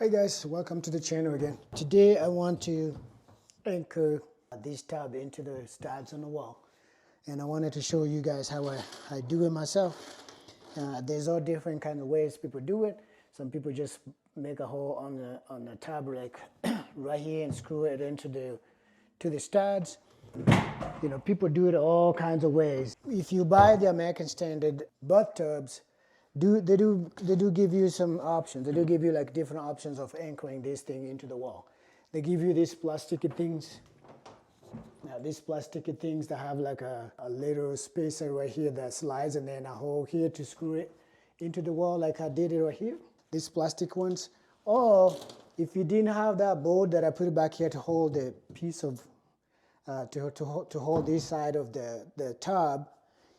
Hey guys, welcome to the channel again. Today I want to anchor this tab into the studs on the wall. And I wanted to show you guys how I do it myself. There's all different kind of ways people do it. Some people just make a hole on the tab like right here and screw it into the studs. You know, people do it all kinds of ways. If you buy the American Standard bathtubs, they do give you some options. They do give you like different options of anchoring this thing into the wall. They give you these plastic things. Now these plastic things that have like a little spacer right here that slides and then a hole here to screw it into the wall like I did it right here. These plastic ones. Or if you didn't have that board that I put back here to hold the piece of, to hold this side of the tub,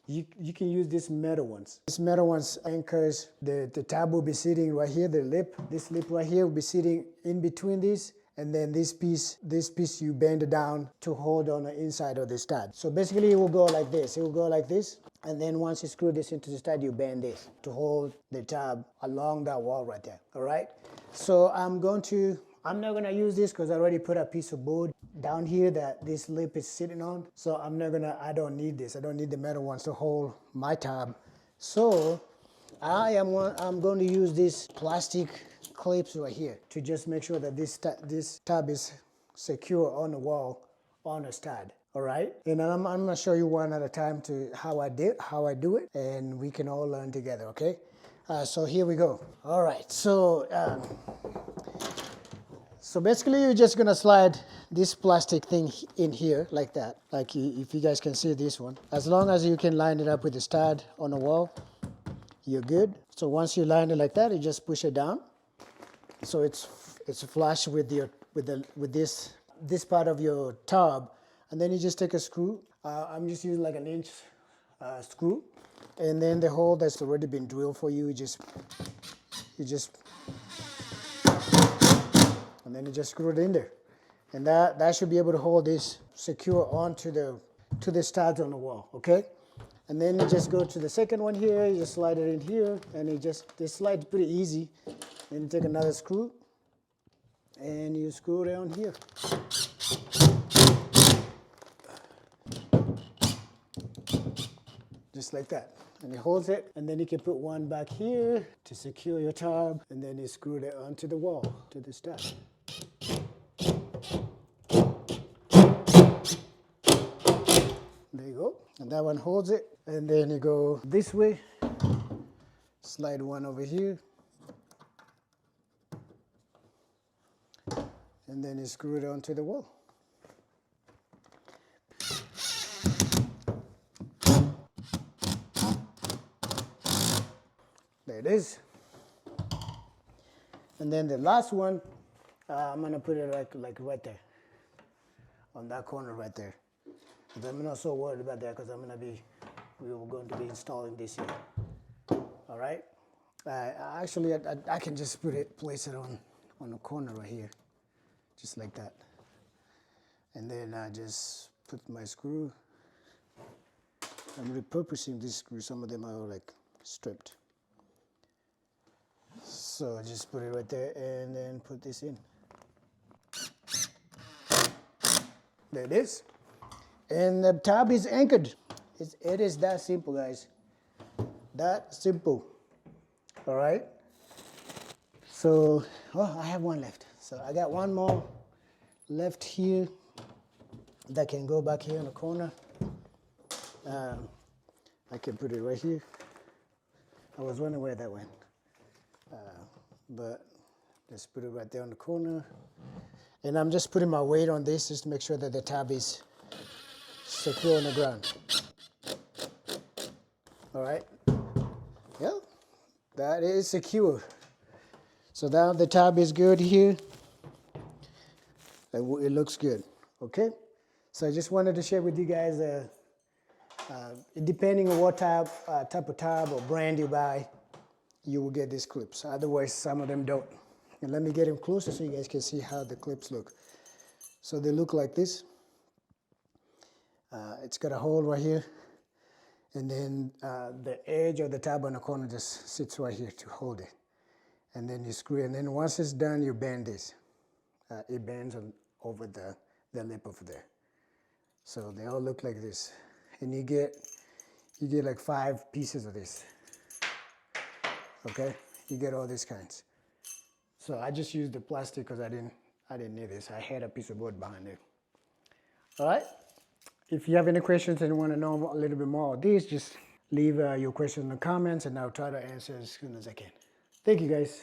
you can use these metal ones. These metal ones anchors, the tab will be sitting right here, this lip right here will be sitting in between these, and then this piece you bend it down to hold on the inside of the stud. So basically it will go like this, and then once you screw this into the stud, you bend this to hold the tab along that wall right there, all right? So I'm not gonna use this because I already put a piece of board down here that this lip is sitting on. So I don't need this. I don't need the metal ones to hold my tab. So I'm going to use these plastic clips right here to just make sure that this tab is secure on the wall on a stud. All right, and I'm gonna show you one at a time to how I do it, and we can all learn together. Okay, so here we go. All right, so basically you're just gonna slide this plastic thing in here like that. Like if you guys can see this one. As long as you can line it up with the stud on the wall, you're good. So once you line it like that, you just push it down. So it's flush with this part of your tub. And then you just take a screw. I'm just using like an inch screw. And then the hole that's already been drilled for you, and then you just screw it in there. And that should be able to hold this secure onto the studs on the wall, okay? And then you just go to the second one here, you just slide it in here, and this slides pretty easy. Then you take another screw, and you screw it on here. Just like that. And it holds it, and then you can put one back here to secure your tub, and then you screw it onto the wall, to the stud. There you go. And that one holds it. And then you go this way, slide one over here, and then you screw it onto the wall. There it is. And then the last one, I'm gonna put it like right there, on that corner right there. But I'm not so worried about that because we're going to be installing this here. All right. Actually, I can just place it on the corner right here, just like that. And then I just put my screw. I'm repurposing this screw. Some of them are like stripped. So just put it right there and then put this in. There it is. And the tab is anchored. It is that simple, guys. That simple. All right. So, I have one left. So I got one more left here that can go back here in the corner. I can put it right here. I was wondering where that went. But just put it right there on the corner. And I'm just putting my weight on this just to make sure that the tab is secure on the ground. All right. Yeah, that is secure. So now the tab is good here. It looks good. Okay. So I just wanted to share with you guys, depending on what type of tab or brand you buy, you will get these clips. Otherwise, some of them don't. And let me get them closer so you guys can see how the clips look. So they look like this. It's got a hole right here. And then the edge of the tab on the corner just sits right here to hold it. and then you screw, and then once it's done, you bend this. It bends over the lip over there. So they all look like this, and you get like 5 pieces of this. Okay, you get all these kinds. So I just used the plastic because I didn't need this. I had a piece of wood behind it. All right. If you have any questions and you want to know a little bit more of these, just leave your questions in the comments, and I'll try to answer as soon as I can. Thank you, guys.